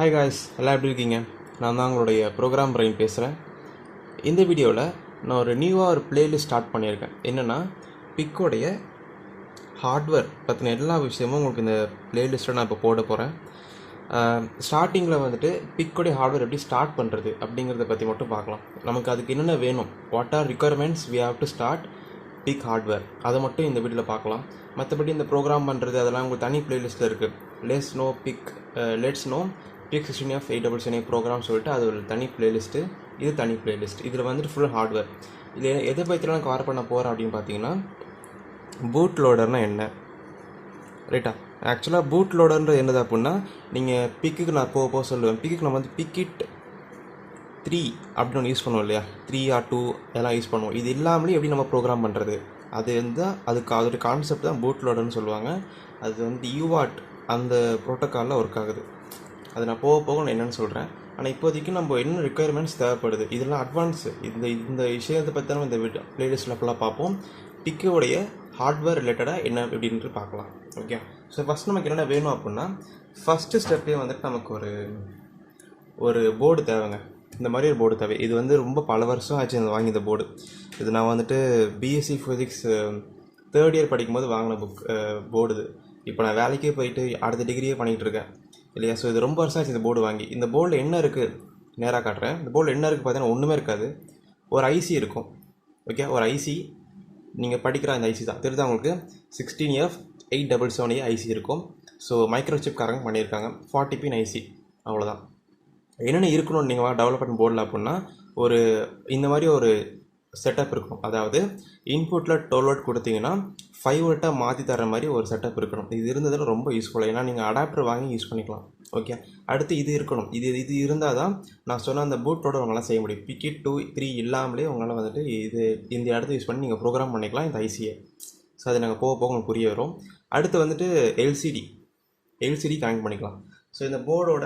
Hi guys, எல்லாம் எப்படி இருக்கீங்க? நான் தான் உங்களுடைய ப்ரோக்ராம் பிரைன் பேசுகிறேன். இந்த வீடியோவில் நான் ஒரு நியூவாக ஒரு பிளேலிஸ்ட் ஸ்டார்ட் பண்ணியிருக்கேன். என்னென்னா பிக்கோடைய ஹார்ட்வேர் பற்றின எல்லா விஷயமும் உங்களுக்கு இந்த பிளேலிஸ்ட்டில் நான் இப்போ போட போகிறேன். ஸ்டார்டிங்கில் வந்துட்டு பிக்கோடைய ஹார்ட்வேர் எப்படி ஸ்டார்ட் பண்ணுறது அப்படிங்கிறத பற்றி மட்டும் பார்க்கலாம். நமக்கு அதுக்கு என்னென்ன வேணும், what are requirements we have to start PIC hardware, அதை மட்டும் இந்த வீடியோவில் பார்க்கலாம். மற்றபடி இந்த ப்ரோக்ராம் பண்ணுறது அதெல்லாம் உங்களுக்கு தனி பிளேலிஸ்ட்டில் இருக்குது. லெட்ஸ் நோ PIC16F877A ப்ரோக்ராம் சொல்லிட்டு அது ஒரு தனி பிளேலிஸ்ட்டு. இது தனி பிளேலிஸ்ட். இதில் வந்துட்டு ஃபுல் ஹார்ட்வேர். இதில் எதை பற்றிலாம் நான் கவர் பண்ண போகிறேன் அப்படின்னு பார்த்தீங்கன்னா, பூட் லோடர்னால் என்ன, ரைட்டா? ஆக்சுவலாக பூட் லோடர்ன்றது என்னது அப்படின்னா, நீங்கள் பிக்குக்கு நான் போக சொல்லுவேன். பிக்குக்கு நம்ம வந்து Pickit 3 அப்படின்னு ஒன்று யூஸ் பண்ணுவோம் இல்லையா, 3 or 2 எல்லாம் யூஸ் பண்ணுவோம். இது இல்லாமலே எப்படி நம்ம ப்ரோக்ராம் பண்ணுறது, அது வந்து அதோட கான்செப்ட் தான் பூட் லோடர்னு சொல்லுவாங்க. அது வந்து UART அந்த ப்ரோட்டோக்காலில் ஒர்க் ஆகுது. அது நான் போக நான் என்னென்னு சொல்கிறேன். ஆனால் இப்போதைக்கு நம்ம என்ன ரிக்குயர்மெண்ட்ஸ் தேவைப்படுது, இதெல்லாம் அட்வான்ஸ். இந்த விஷயத்தை பற்றி நம்ம இந்த பிளேலிஸ்ட்டில் ஃபுல்லாக பார்ப்போம். பிக்கோடைய ஹார்ட்வேர் ரிலேட்டடாக என்ன அப்படின்ட்டு பார்க்கலாம். ஓகே, ஸோ ஃபஸ்ட் நமக்கு என்னென்ன வேணும் அப்படின்னா, ஃபஸ்ட்டு ஸ்டெப்பே வந்துட்டு நமக்கு ஒரு போர்டு தேவைங்க. இந்த மாதிரி ஒரு போர்டு தேவை. இது வந்து ரொம்ப பல வருஷம் ஆச்சு அந்த வாங்கி இந்த போர்டு. இது நான் வந்துட்டு BSc ஃபிசிக்ஸ் 3rd year படிக்கும்போது வாங்கின போர்டு இது. இப்போ நான் வேலைக்கே போயிட்டு அடுத்த டிகிரியே பண்ணிகிட்டு இருக்கேன் இல்லையா. ஸோ இது ரொம்ப வருஷம் ஆச்சு இந்த போர்டு வாங்கி. இந்த போர்டில் என்ன இருக்குது நேராக காட்டுறேன். இந்த போர்டில் என்ன இருக்குது பார்த்தீங்கன்னா ஒன்றுமே இருக்காது. ஒரு ஐசி இருக்கும். ஓகே, ஒரு ஐசி நீங்கள் படிக்கிற அந்த ஐசி தான் தெரியுதா உங்களுக்கு. 16F877A ஐசி இருக்கும். ஸோ மைக்ரோசிப் காரங்க பண்ணியிருக்காங்க. 40 pin ஐசி, அவ்வளோதான். என்னென்ன இருக்கணும்னு நீங்கள் டெவலப்மெண்ட் போர்டில் அப்படின்னா, இந்த மாதிரி ஒரு செட்டப் இருக்கும். அதாவது இன்புட்டில் 12 volt கொடுத்தீங்கன்னா 5 volt மாற்றி தர மாதிரி ஒரு செட்டப் இருக்கணும். இது இருந்ததுன்னா ரொம்ப யூஸ்ஃபுல்லாக, ஏன்னா நீங்கள் அடாப்டர் வாங்கி யூஸ் பண்ணிக்கலாம். ஓகே, அடுத்து இது இருக்கணும். இது இருந்தால் தான் நான் சொன்ன அந்த பூட்டோட உங்களால் செய்ய முடியும். Pickit 2, 3 இல்லாமலே உங்களால் வந்துட்டு இந்த இடத்த யூஸ் பண்ணி நீங்கள் ப்ரோக்ராம் பண்ணிக்கலாம் இந்த ஐசியை. ஸோ அது நாங்கள் போக உங்களுக்கு புரிய வரும். அடுத்து வந்துட்டு எல்சிடி கனெக்ட் பண்ணிக்கலாம். ஸோ இந்த போர்டோட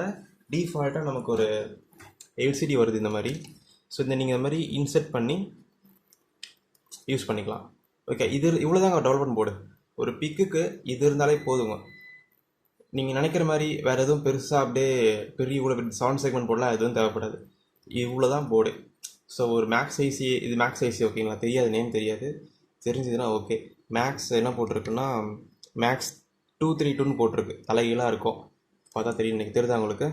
டிஃபால்ட்டாக நமக்கு ஒரு எல்சிடி வருது இந்த மாதிரி. ஸோ நீங்கள் இந்த மாதிரி இன்செர்ட் பண்ணி யூஸ் பண்ணிக்கலாம். ஓகே, இவ்வளோ தாங்க டெவலப்மெண்ட் போர்டு. ஒரு பிக்குக்கு இது இருந்தாலே போதுங்க. நீங்கள் நினைக்கிற மாதிரி வேறு எதுவும் பெருசாக அப்படியே இவ்வளோ 7 segment போர்டெலாம் எதுவும் தேவைப்படாது. இவ்வளோ தான் போர்டு. ஸோ ஒரு மேக்ஸ் ஐசி, இது மேக்ஸ் ஐசி ஓகேங்களா. தெரியாது, நேம் தெரியாது, தெரிஞ்சதுன்னா ஓகே. மேக்ஸ் என்ன போட்டிருக்குன்னா மேக்ஸ் 232ன்னு போட்டிருக்கு. தலைகீழாக இருக்கும், பார்த்தா தெரியும். எனக்கு தெரியுதா உங்களுக்கு,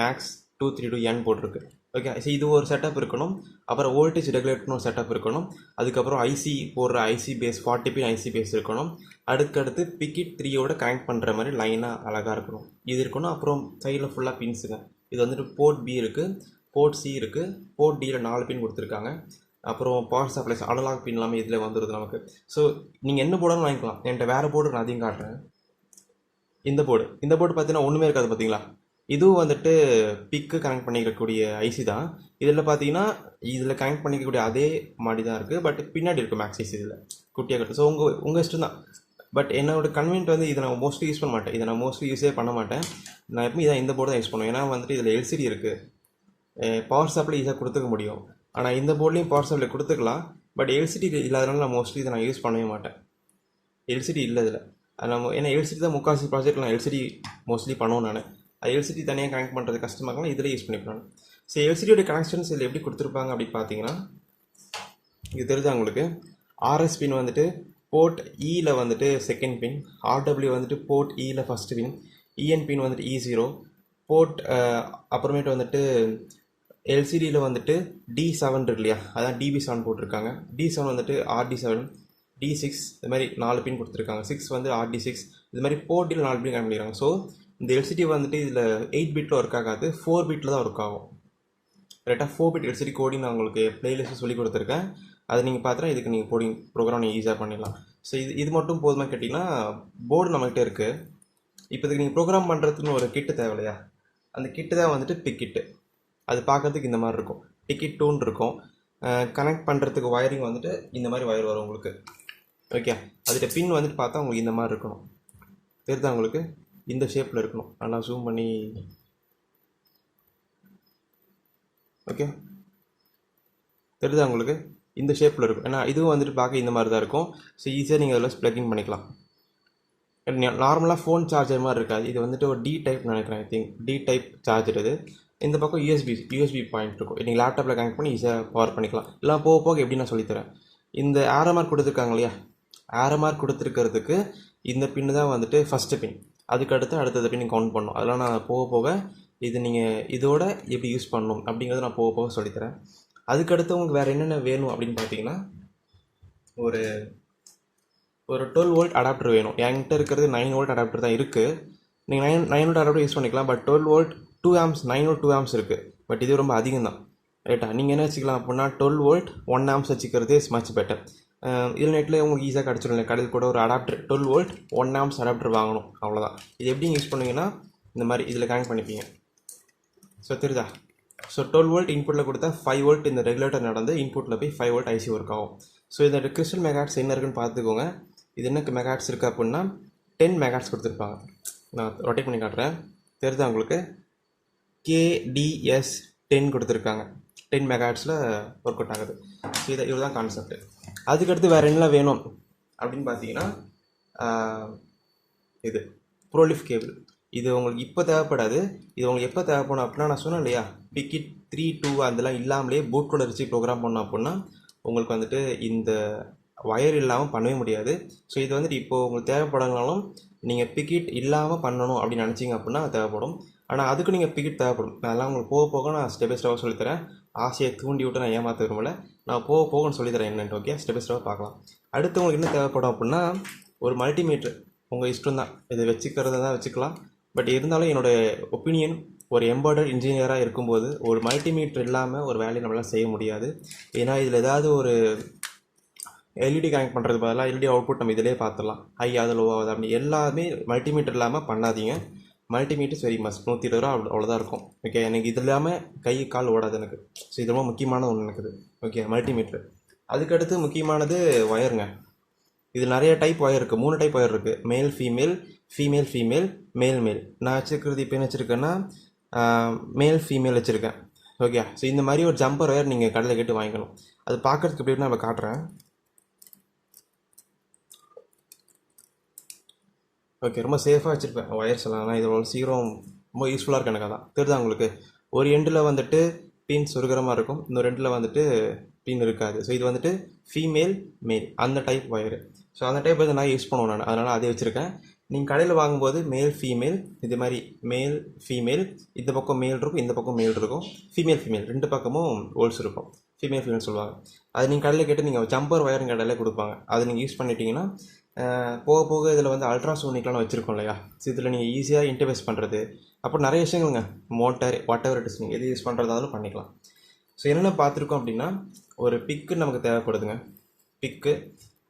மேக்ஸ் 232N போட்டிருக்கு. ஓகே, ஸோ இது ஒரு செட்டப் இருக்கணும். அப்புறம் வோல்டேஜ் ரெகுலேட்டர்னு ஒரு செட்டப் இருக்கணும். அதுக்கப்புறம் ஐசி போடுற IC base 40 pin IC base இருக்கணும். அடுத்து Pickit 3யோட கனெக்ட் பண்ணுற மாதிரி லைனாக அழகாக இருக்கணும். இது இருக்கணும். அப்புறம் சைடில் ஃபுல்லாக பின்ஸுங்க. இது வந்துட்டு போர்ட் B இருக்குது, போர்ட் C இருக்குது, போர்ட் Dயில் 4 pin கொடுத்துருக்காங்க. அப்புறம் பவர் சப்ளைஸ் அனலாக் பின் எல்லாமே இதில் வந்துடுது நமக்கு. ஸோ நீங்கள் என்ன போர்டாலும் வாங்கிக்கலாம். என்கிட்ட வேறு போர்டு நான் அதையும் காட்டுறேன். இந்த போர்டு பார்த்தீங்கன்னா ஒன்றுமே இருக்காது பார்த்தீங்களா. இதுவும் வந்துட்டு பிக்கு கனெக்ட் பண்ணிக்கக்கூடிய ஐசி தான். இதில் பார்த்தீங்கன்னா இதில் கனெக்ட் பண்ணிக்கக்கூடிய அதே மாதிரி தான் இருக்குது. பட் பின்னாடி இருக்குது மேக்ஸ் ஐசி இதில் குட்டியாக கட்டு. ஸோ உங்கள் இஷ்டம் தான். பட் என்னோட கன்வீனியன்ட் வந்து இதை நான் மோஸ்ட்லி யூஸ் பண்ண மாட்டேன். இதை நான் மோஸ்ட்லி யூஸே பண்ண மாட்டேன். நான் எப்பவும் இதான் இந்த போர்டு தான் யூஸ் பண்ணுவேன். ஏன்னா வந்துட்டு இதில் எல்சிடி இருக்குது, பவர் சப்ளை ஈஸியாக கொடுத்துக்க முடியும். ஆனால் இந்த போர்ட்லேயும் பவர் சப்ளை கொடுத்துக்கலாம். பட் எல்சிடி இல்லாதனால நான் மோஸ்ட்லி இதை நான் யூஸ் பண்ணவே மாட்டேன். எல்சிடி இல்லை இதில். ஏன்னா எல்சிடி தான் முக்கால்வாசி ப்ராஜெக்ட் நான் எல்சிடி மோஸ்ட்லி பண்ணுவேன். நான் எல்சிடி தனியாக கனெக்ட் பண்ணுறது கஷ்டமாக இருக்கலாம், இதில் யூஸ் பண்ணிக்கலாம். ஸோ எல்சிடியோட கனெக்ஷன்ஸ் இதில் எப்படி கொடுத்துருப்பாங்க அப்படின்னு பார்த்தீங்கன்னா, இது தெரிஞ்சா உங்களுக்கு ஆர்எஸ் பின் வந்துட்டு போர்ட் இயில் வந்துட்டு செகண்ட் பின், ஆர்டபிள்யூ வந்துட்டு போர்ட் இயில் ஃபஸ்ட்டு பின், இஎன் பின் வந்துட்டு E0 போர்ட். அப்புறமேட்டு வந்துட்டு எல்சிடியில் வந்துட்டு D7 இருக்கு இல்லையா, அதான் DB7 போட்டிருக்காங்க. D7 வந்துட்டு RD7, D6 இது மாதிரி 4 பின் கொடுத்துருக்காங்க. 6 வந்து RD6. இது மாதிரி போர்ட்டில் 4 பின் கனெக்ட் பண்ணிக்கிறாங்க. ஸோ இந்த எல்சிடி வந்துட்டு இதில் 8 பிட்டில் ஒர்க் ஆகாது, 4 பிட்டில் தான் ஒர்க் ஆகும். ரைட்டாக 4 bit எல்சிடி கோடிங் நான் உங்களுக்கு பிளேலிஸ்ட்டு சொல்லி கொடுத்துருக்கேன். அது நீங்கள் பார்த்தா இதுக்கு நீங்கள் கோடிங் ப்ரோக்ராம் நீங்கள் ஈஸியாக பண்ணிடலாம். ஸோ இது மட்டும் போதுமா கேட்டிங்கன்னா, போர்டு நம்மகிட்ட இருக்குது. இப்போ இதுக்கு நீங்கள் ப்ரோக்ராம் பண்ணுறதுக்குன்னு ஒரு கிட்டு தேவை இல்லையா, அந்த கிட்டு தான் வந்துட்டு Pickit. அது பார்க்குறதுக்கு இந்த மாதிரி இருக்கும். Pickit 2ன்னு இருக்கும். கனெக்ட் பண்ணுறதுக்கு வயரிங் வந்துட்டு இந்த மாதிரி வயர் வரும் உங்களுக்கு. ஓகே, அதுகிட்ட பின் வந்துட்டு பார்த்தா உங்களுக்கு இந்த மாதிரி இருக்கணும். தெரியுதா உங்களுக்கு, இந்த ஷேப்பில் இருக்கணும். நல்லா ஜூம் பண்ணி ஓகே தெரியுதா உங்களுக்கு, இந்த ஷேப்பில் இருக்கும். ஏன்னா இதுவும் வந்துட்டு பார்க்க இந்த மாதிரி தான் இருக்கும். ஸோ ஈஸியாக நீங்கள் அதில் ப்ளக்கிங் பண்ணிக்கலாம். நார்மலாக ஃபோன் சார்ஜர் மாதிரி இருக்காது. இது வந்துட்டு ஒரு டி டைப் நினைக்கிறேன். I think D type charger இது. இந்த பக்கம் யூஎஸ்பி பாயிண்ட் இருக்கும். நீங்கள் லேப்டாப்பில் கனெக்ட் பண்ணி ஈஸியாக பவர் பண்ணிக்கலாம். இல்லை போக போக எப்படி நான் சொல்லித்தரேன். இந்த ஏரோ மார்க் கொடுத்துருக்காங்க இல்லையா, ஏரோ மார்க் கொடுத்துருக்கிறதுக்கு இந்த பின்னு தான் வந்துட்டு ஃபஸ்ட்டு பின். அதுக்கு அடுத்தது பின் கவுண்ட் பண்ணணும். அதெல்லாம் நான் போக போக இது நீங்கள் இதோட எப்படி யூஸ் பண்ணணும் அப்படிங்கிறத நான் போக போக சொல்லித்தரேன். அதுக்கடுத்து உங்களுக்கு வேறு என்னென்ன வேணும் அப்படின்னு பார்த்தீங்கன்னா, ஒரு 12 வோல்ட் அடாப்டர் வேணும். என்கிட்ட இருக்கிறது 9 வோல்ட் அடாப்டர் தான் இருக்குது. நீங்கள் 9 வோல்ட் அடாப்டர் யூஸ் பண்ணிக்கலாம். But 12 volt 2 amps 9 volt 2 amps இருக்குது. பட் இது ரொம்ப அதிகம் தான், ரைட்டா? நீங்கள் என்ன வச்சுக்கலாம் அப்படின்னா 12 வோல்ட் 1 ஆம்ஸ் வச்சுக்கிறது இஸ் மச் பெட்டர். இதில் நெட்டில் உங்களுக்கு ஈஸியாக கிடச்சிடும். கடையில் கூட ஒரு அடாப்டர் 12 வோல்ட் 1 ஆம்ஸ் அடாப்டர் வாங்கணும், அவ்வளோதான். இது எப்படி யூஸ் பண்ணுவீங்கன்னா இந்த மாதிரி இதில் கனெக்ட் பண்ணிப்பீங்க. ஸோ தெரியுதா? ஸோ 12 வோல்ட் இன்புட்டில் கொடுத்தா 5 வோல்ட் இந்த ரெகுலேட்டர் நடந்து இன்புட்டில் போய் 5 வோல்ட் ஐசி ஒர்க் ஆகும். ஸோ இதோட கிறிஸ்டல் மெகாட்ஸ் என்ன இருக்குன்னு பார்த்துக்கோங்க. இது என்ன மெகாட்ஸ் இருக்குது அப்படின்னா 10 மெகாட்ஸ் கொடுத்துருப்பாங்க. நான் ரொட்டேட் பண்ணி காட்டுறேன், தெரியுதா உங்களுக்கு? KDS 10 கொடுத்துருக்காங்க. 10 மெகாட்ஸில் ஒர்க் அவுட் ஆகுது. ஸோ இதுதான் கான்செப்ட். அதுக்கடுத்து வேறு என்ன வேணும் அப்படின்னு பார்த்தீங்கன்னா, இது ப்ரோலிஃப் கேபிள். இது உங்களுக்கு இப்போ தேவைப்படாது. இது உங்களுக்கு எப்போ தேவைப்படும் அப்படின்னா, நான் சொன்னேன் இல்லையா, Pickit 3, 2 அதெல்லாம் இல்லாமலே போட் கோடை வச்சு ப்ரோக்ராம் பண்ணோம் அப்படின்னா உங்களுக்கு வந்துட்டு இந்த ஒயர் இல்லாமல் பண்ணவே முடியாது. ஸோ இது வந்துட்டு இப்போது உங்களுக்கு தேவைப்படனாலும் நீங்கள் Pickit இல்லாமல் பண்ணணும் அப்படின்னு நினச்சிங்க அப்படின்னா தேவைப்படும். ஆனால் அதுக்கு நீங்கள் Pickit தேவைப்படும். அதெல்லாம் உங்களுக்கு போக போக நான் ஸ்டெப் பை ஸ்டெப்பாக சொல்லித்தரேன். ஆசையை தூண்டி விட்டு நான் ஏமாற்ற விரும்பல. நான் போக போகன்னு சொல்லித்தரேன் என்னென்ட்டு. ஓகே, ஸ்டெப் பை ஸ்டெப்பாக பார்க்கலாம். அடுத்து உங்களுக்கு என்ன தேவைப்படும் அப்படின்னா, ஒரு மல்டிமீட்டர். உங்கள் இஷ்டம் தான், இது வச்சுக்கிறத தான் வச்சுக்கலாம். பட் இருந்தாலும் என்னோடய ஒப்பீனியன், ஒரு எம்பாய்டர்ட் இன்ஜினியராக இருக்கும்போது ஒரு மல்டிமீட்டர் இல்லாமல் ஒரு வேலையை நம்மளால் செய்ய முடியாது. ஏன்னா இதில் ஏதாவது ஒரு எல்இடி கனெக்ட் பண்ணுறது பதிலாக எல்இடி அவுட்புட் நம்ம இதிலே பார்த்துடலாம். ஹை ஆகுது லோ ஆகுது அப்படி எல்லாமே மல்டிமீட்டர் இல்லாமல் பண்ணாதீங்க. Multimeters very must. 120 ரூபா அவ்வளோதான் இருக்கும். ஓகே, எனக்கு இது இல்லாமல் கை கால் ஓடாது எனக்கு. ஸோ இது ரொம்ப முக்கியமான ஒன்று இருக்குது. Okay, multimeter. அதுக்கடுத்து முக்கியமானது ஒயருங்க. இது நிறைய டைப் ஒயர் இருக்குது. 3 டைப் ஒயர் இருக்குது. மேல் ஃபீமேல், ஃபீமேல் ஃபீமேல், மேல் மேல். நான் வச்சுருக்கிறது இப்போ என்ன வச்சுருக்கேன்னா மேல் ஃபீமேல் வச்சுருக்கேன். ஓகே, ஸோ இந்த மாதிரி ஒரு ஜம்பர் ஒயர் நீங்கள் கடையில் கேட்டு வாங்கிக்கணும். அது பார்க்குறதுக்கு எப்படின்னா நம்ம காட்டுறேன். ஓகே, ரொம்ப சேஃபாக வச்சுருப்பேன் ஒயர்ஸ் எல்லாம். ஆனால் இது அவ்வளோ சீக்கிரம் ரொம்ப யூஸ்ஃபுல்லாக இருக்குது எனக்கு. அதான் தெரியுதா உங்களுக்கு? ஒரு எண்டில் வந்துட்டு பின் சொருகிற மாதிரி இருக்கும், இன்னொரு எண்டில் வந்துட்டு பின் இருக்காது. ஸோ இது வந்துட்டு ஃபீமேல் மேல் அந்த டைப் ஒயரு. ஸோ அந்த டைப் வந்து நான் யூஸ் பண்ணுவேன் நான், அதனால் அதே வச்சுருக்கேன். நீங்கள் கடையில் வாங்கும்போது மேல் ஃபீமேல் இது மாதிரி மேல் ஃபீமேல், இந்த பக்கம் மேல் இருக்கும், இந்த பக்கம் மேல் இருக்கும், ஃபீமேல் ஃபீமேல் 2 பக்கமும் ஹோல்ஸ் இருக்கும், ஃபீமேல் ஃபீமேல் சொல்லுவாங்க. அது நீங்கள் கடையில் கேட்டு நீங்கள் ஜம்பர் ஒயருங்க கடையில் கொடுப்பாங்க. அது நீங்கள் யூஸ் பண்ணிட்டீங்கன்னா போக போக இதில் வந்து அல்ட்ராசோனிக்லாம் வச்சுருக்கோம் இல்லையா, ஸோ இதில் நீங்கள் ஈஸியாக இன்டர்ஃபேஸ் பண்ணுறது அப்புறம் நிறைய விஷயங்கள்ங்க, motor whatever it is, நீங்கள் எது யூஸ் பண்ணுறதாலும் பண்ணிக்கலாம். ஸோ என்னென்ன பார்த்துருக்கோம் அப்படின்னா, ஒரு பிக்கு நமக்கு தேவைப்படுதுங்க. பிக்கு,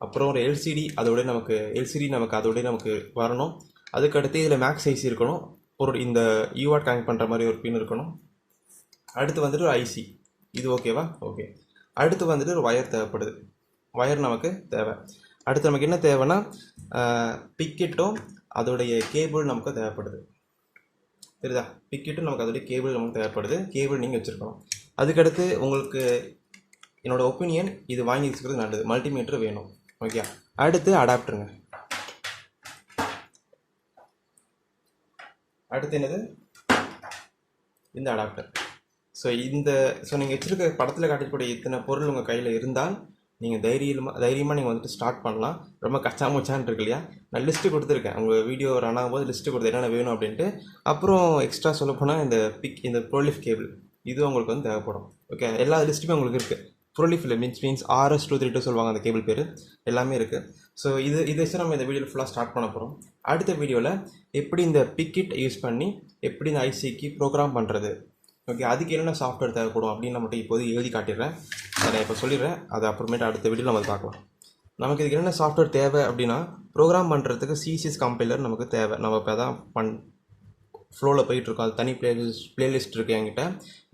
அப்புறம் ஒரு எல்சிடி, நமக்கு அதோடய நமக்கு வரணும். அதுக்கடுத்து இதில் மேக்ஸ் ஐசி இருக்கணும், ஒரு இந்த யூஆர்ட் கனெக்ட் பண்ணுற மாதிரி ஒரு பின் இருக்கணும். அடுத்து வந்துட்டு ஒரு ஐசி, இது ஓகேவா? ஓகே. அடுத்து வந்துட்டு ஒரு ஒயர் தேவைப்படுது, ஒயர் நமக்கு தேவை. அடுத்து நமக்கு என்ன தேவைன்னா பிக்கிட்டும் அதோடைய கேபிள் நமக்கு தேவைப்படுது. தெரியுதா? பிக்கிட்டும் நமக்கு அதோடைய கேபிள் நமக்கு தேவைப்படுது. கேபிள் நீங்கள் வச்சுருக்கணும். அதுக்கடுத்து உங்களுக்கு என்னோடய ஒப்பீனியன், இது வாங்கி வச்சுக்கிறது நல்லது. மல்டிமீட்டர் வேணும். ஓகே. அடுத்து அடாப்டருங்க. அடுத்து என்னது? இந்த அடாப்டர். ஸோ நீங்கள் வச்சுருக்க படத்தில் காட்டக்கூடிய இத்தனை பொருள் உங்கள் கையில் இருந்தால் நீங்கள் தைரியமாக நீங்கள் வந்துட்டு ஸ்டார்ட் பண்ணலாம். ரொம்ப கச்சாமுச்சான் இருக்கு இல்லையா? நான் லிஸ்ட்டு கொடுத்துருக்கேன், உங்கள் வீடியோ ரன் ஆகும்போது லிஸ்ட்டு கொடுத்து என்னென்ன வேணும் அப்படின்ட்டு. அப்புறம் எக்ஸ்ட்ரா சொல்லப்போனால் இந்த ப்ரோலிஃப் கேபிள், இது உங்களுக்கு வந்து தேவைப்படும். ஓகே, எல்லா லிஸ்ட்டுமே உங்களுக்கு இருக்குது. ப்ரோலிஃபில் மீன்ஸ் RS232 சொல்லுவாங்க அந்த கேபிள் பேர், எல்லாமே இருக்குது. ஸோ இது வச்சு நம்ம இந்த வீடியோவில் ஃபுல்லாக ஸ்டார்ட் பண்ண போகிறோம். அடுத்த வீடியோவில் எப்படி இந்த Pickit யூஸ் பண்ணி எப்படி இந்த ஐசிக்கு ப்ரோக்ராம் பண்ணுறது, ஓகே, அதுக்கு என்னென்ன சாஃப்ட்வேர் தேவைப்படும் அப்படின்னு நம்மகிட்ட இப்போது எழுதி காட்டிடுறேன். அதை இப்போ சொல்லிடுறேன், அதை அப்புறமேட்டு அடுத்த வீடியோவில் நம்ம பார்க்கலாம். நமக்கு இதுக்கு என்னென்ன சாஃப்ட்வேர் தேவை அப்படின்னா, ப்ரோக்ராம் பண்ணுறதுக்கு CCS Compiler நமக்கு தேவை. நம்ம இப்போ தான் ஃப்ளோவில் போயிட்டுருக்கோம். அது தனி பிளேலிஸ்ட் இருக்குது என்கிட்ட.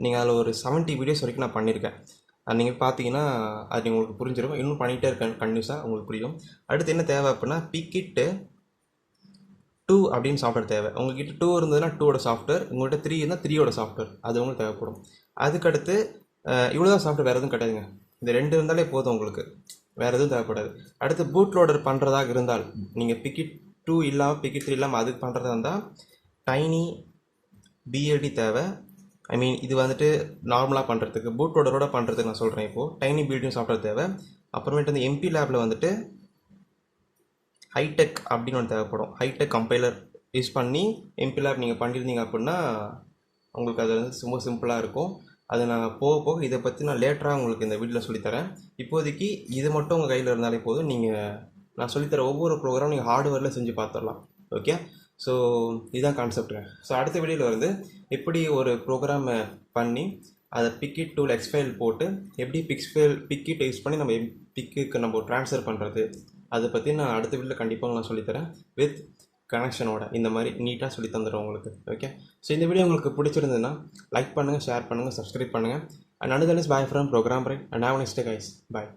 நீங்கள் அதில் ஒரு 70 வீடியோஸ் வரைக்கும் நான் பண்ணியிருக்கேன். அது நீங்கள் பார்த்தீங்கன்னா அது உங்களுக்கு புரிஞ்சிடும். இன்னும் பண்ணிகிட்டே இருக்கேன், கண்டினியூஸாக உங்களுக்கு புரியும். அடுத்து என்ன தேவை அப்படின்னா, Pickit 2 அப்படின்னு சாஃப்ட்வேர் தேவை. உங்கள்கிட்ட 2 இருந்ததுன்னா 2ஓட சாஃப்ட்வேர், உங்கள்கிட்ட 3 இருந்தால் 3ஓட சாஃப்ட்வேர், அது உங்களுக்கு தேவைப்படும். அதுக்கடுத்து இவ்வளோதான் சாஃப்ட்வேர், வேறு எதுவும் கிடையாதுங்க. இந்த 2 இருந்தாலே போதும் உங்களுக்கு, வேறு எதுவும் தேவைப்படாது. அடுத்து பூட் லோடர் பண்ணுறதாக இருந்தால் நீங்கள் Pickit 2 இல்லாமல் Pickit 3 இல்லாமல் அதுக்கு பண்ணுறதா இருந்தால் டைனி பிஎல்டி தேவை. ஐ மீன் இது வந்துட்டு நார்மலாக பண்ணுறதுக்கு பூட்டோடரோட பண்ணுறதுக்கு நான் சொல்கிறேன். இப்போது டைனி பில்டிங் சாஃப்ட்வேர் தேவை. அப்புறமேட்டு வந்து எம்பி லேபில் வந்துட்டு ஹைடெக் அப்படின்னு ஒன்று தேவைப்படும். ஹைடெக் கம்பைலர் யூஸ் பண்ணி எம்பி லேப் நீங்கள் பண்ணியிருந்தீங்க அப்படின்னா உங்களுக்கு அது வந்து ரொம்ப சிம்பிளாக இருக்கும். அது நான் போக போக இதை பற்றி நான் லேட்டராக உங்களுக்கு இந்த வீடியோவில் சொல்லித்தரேன். இப்போதைக்கு இது மட்டும் உங்கள் கையில் இருந்தாலே போதும். நீங்கள் நான் சொல்லித்தர ஒவ்வொரு ப்ரோக்ராம் நீங்கள் ஹார்ட்வேரில் செஞ்சு பார்த்துடலாம். ஓகே, ஸோ இதுதான் கான்செப்ட்டுங்க. ஸோ அடுத்த வீடியோவில் வந்து எப்படி ஒரு ப்ரோக்ராமை பண்ணி அதை Pickit டூல் எக்ஸ்ஃபைல் போட்டு எப்படி Pickit யூஸ் பண்ணி நம்ம பிக்குக்கு நம்ம ட்ரான்ஸ்ஃபர் பண்ணுறது அதை பற்றி நான் அடுத்த வீடியோவில் கண்டிப்பாக நான் சொல்லித்தரேன். வித் கனெக்ஷனோட இந்த மாதிரி நீட்டாக சொல்லி தந்துடுறேன் உங்களுக்கு. ஓகே, ஸோ இந்த வீடியோ உங்களுக்கு பிடிச்சிருந்ததுன்னா லைக் பண்ணுங்கள், ஷேர் பண்ணுங்கள், சப்ஸ்கிரைப் பண்ணுங்கள். And another is bye from program brain and have a nice day guys. Bye.